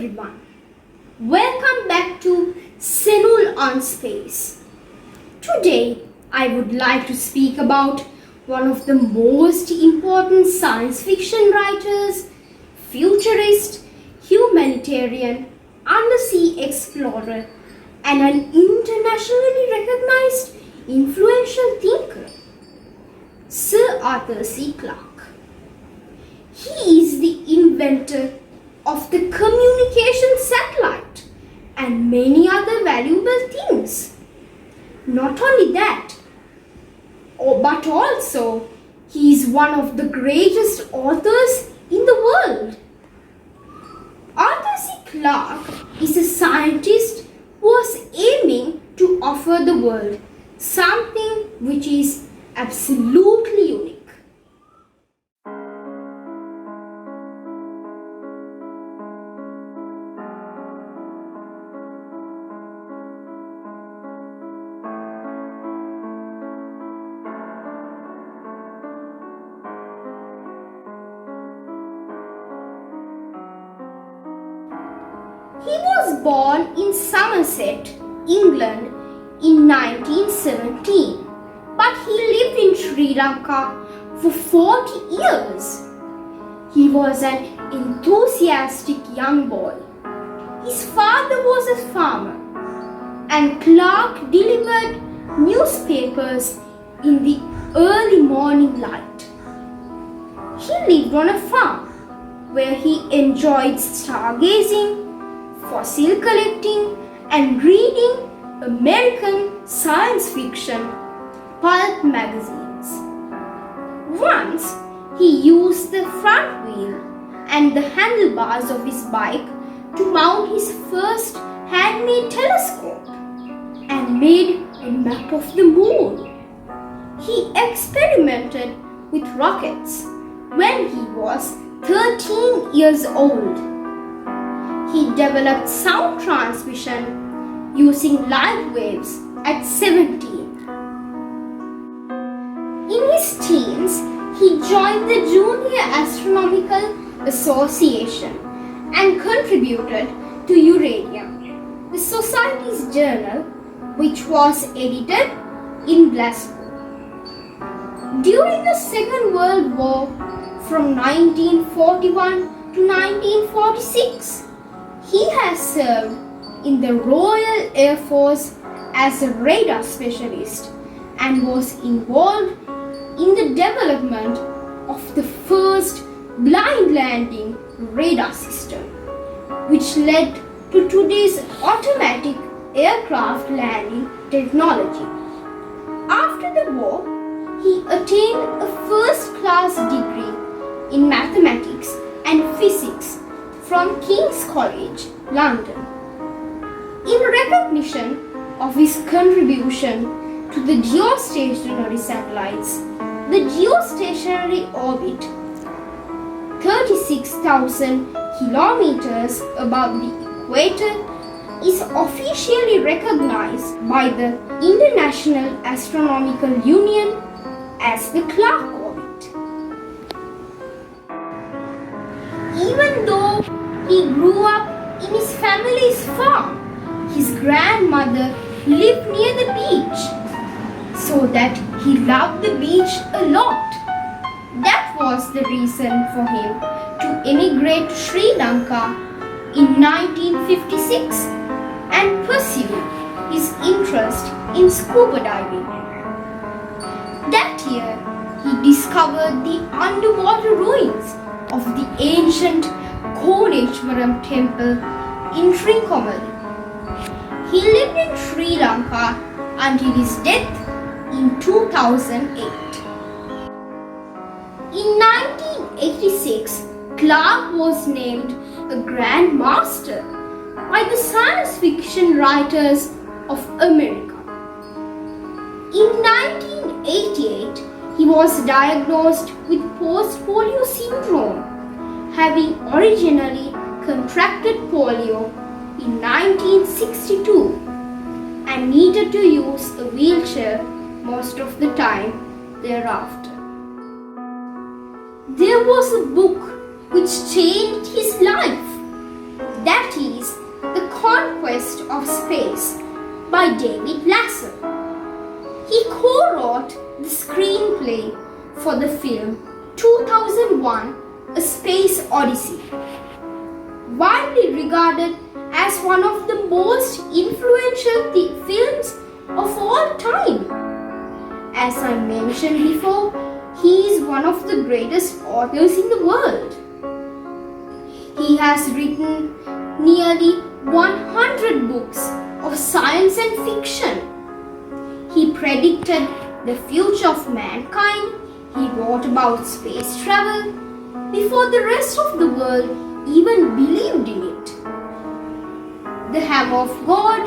everyone. Welcome back to SENTINEL on Space. Today, I would like to speak about one of the most important science fiction writers, futurist, humanitarian, undersea explorer, and an internationally recognized influential thinker, Sir Arthur C Clarke. He is the inventor of the communication satellite and many other valuable things. Not only that, but also he is one of the greatest authors in the world. Arthur C Clarke is a scientist who was aiming to offer the world something which is absolutely unique. He was born in Somerset, England in 1917, but he lived in Sri Lanka for 40 years. He was an enthusiastic young boy. His father was a farmer, and Clarke delivered newspapers in the early morning light. He lived on a farm where he enjoyed stargazing, fossil collecting, and reading American science fiction pulp magazines. Once, he used the front wheel and the handlebars of his bike to mount his first handmade telescope and made a map of the moon. He experimented with rockets when he was 13 years old. He developed sound transmission using light waves at 17. In his teens, he joined the Junior Astronomical Association and contributed to Uranium, the Society's journal, which was edited in Glasgow. During the Second World War, from 1941 to 1946, he has served in the Royal Air Force as a radar specialist and was involved in the development of the first blind landing radar system, which led to today's automatic aircraft landing technology. After the war, he attained a first-class degree in mathematics and physics from King's College, London. In recognition of his contribution to the geostationary satellites, the geostationary orbit, 36,000 kilometers above the equator, is officially recognized by the International Astronomical Union as the Clarke orbit. Even though he grew up in his family's farm, his grandmother lived near the beach, so that he loved the beach a lot. That was the reason for him to emigrate to Sri Lanka in 1956 and pursue his interest in scuba diving. That year, he discovered the underwater ruins of the ancient Koneshwaram temple in Trincomalee. He lived in Sri Lanka until his death in 2008. In 1986, Clarke was named a Grand Master by the Science Fiction Writers of America. In 1988, he was diagnosed with post-polio syndrome, having originally contracted polio in 1962 and needed to use a wheelchair most of the time thereafter. There was a book which changed his life. That by David Lasser. He co-wrote the screenplay for the film 2001: A Space Odyssey, widely regarded as one of the most influential films of all time. As I mentioned before, he is one of the greatest authors in the world. He has written nearly 100 books of science and fiction. He predicted the future of mankind. He wrote about space travel before the rest of the world even believed in it. The Hammer of God,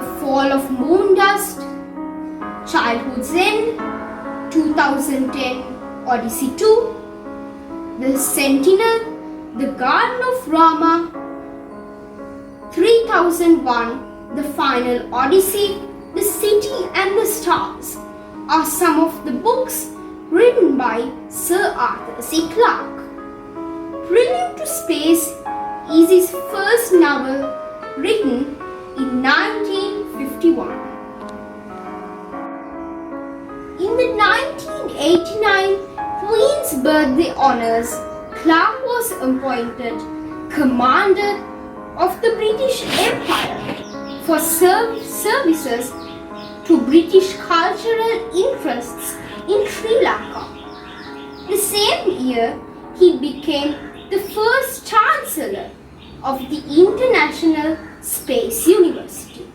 A Fall of Moon Dust, Childhood's End, 2010 Odyssey 2, The Sentinel, The Garden of Rama, 3001, The Final Odyssey, The City and the Stars are some of the books written by Sir Arthur C Clarke. Prelude to Space is his first novel, written in 1951. In the 1989 Queen's Birthday Honours, Clarke was appointed Commander of the British Empire for services to British cultural interests in Sri Lanka. The same year, he became the first Chancellor of the International Space University.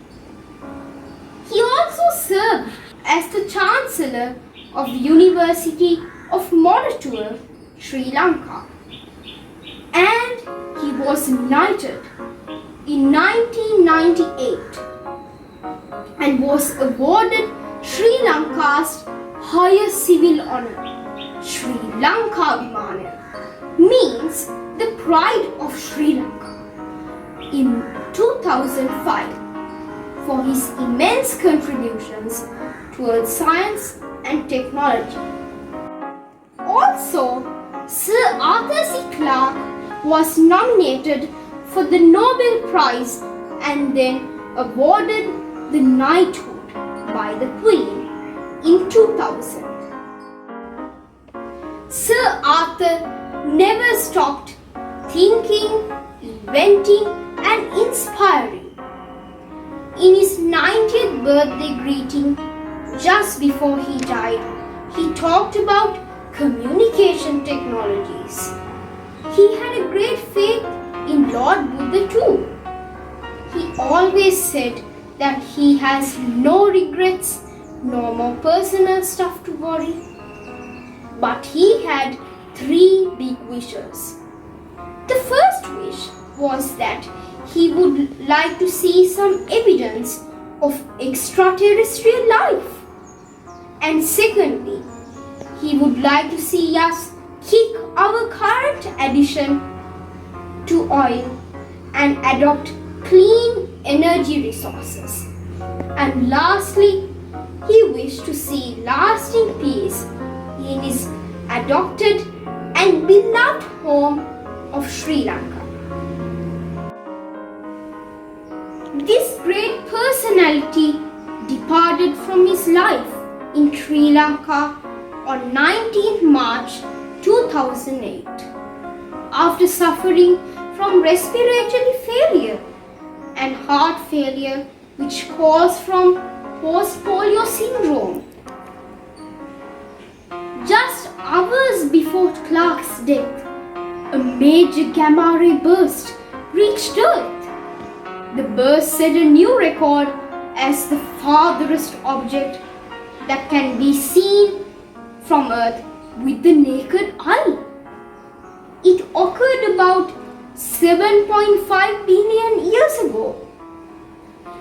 He also served as the Chancellor of the University of Moratuwa, Sri Lanka, and he was knighted in 1998 and was awarded Sri Lanka's highest civil honour, Sri Lanka Vimana, means the pride of Sri Lanka, in 2005 for his immense contributions towards science and technology. Also, Sir Arthur C Clarke was nominated for the Nobel Prize and then awarded the knighthood by the Queen in 2000. Sir Arthur never stopped thinking, inventing and inspiring. In his 90th birthday greeting, just before he died, he talked about communication technologies. He had a great faith in Lord Buddha too. He always said that he has no regrets, no more personal stuff to worry. But he had 3 big wishes. The first wish was that he would like to see some evidence of extraterrestrial life. And secondly, he would like to see us kick our current addiction to oil and adopt clean energy resources. And lastly, he wished to see lasting peace in his adopted and beloved home of Sri Lanka. This great personality departed from his life in Sri Lanka on 19th March 2008 after suffering from respiratory failure and heart failure which caused from post-polio syndrome. Just hours before Clarke's death, a major gamma ray burst reached Earth. The burst set a new record as the farthest object that can be seen from Earth with the naked eye. It occurred about 7.5 billion years ago.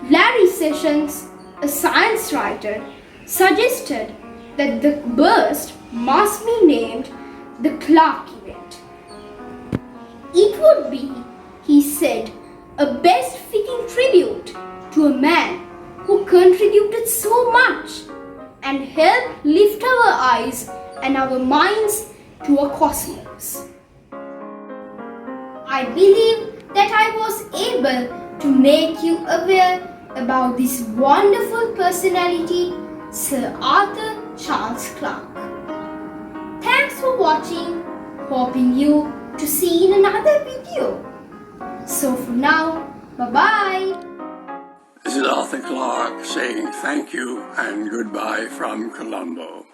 Larry Sessions, a science writer, suggested that the burst must be named the Clarke event. It would be, he said, a best-fitting tribute to a man who contributed so much and helped lift our eyes and our minds to a cosmos. I believe that I was able to make you aware about this wonderful personality, Sir Arthur Charles Clarke. Thanks for watching. Hoping you to see in another video. So for now, bye-bye. This is Arthur Clarke saying thank you and goodbye from Colombo.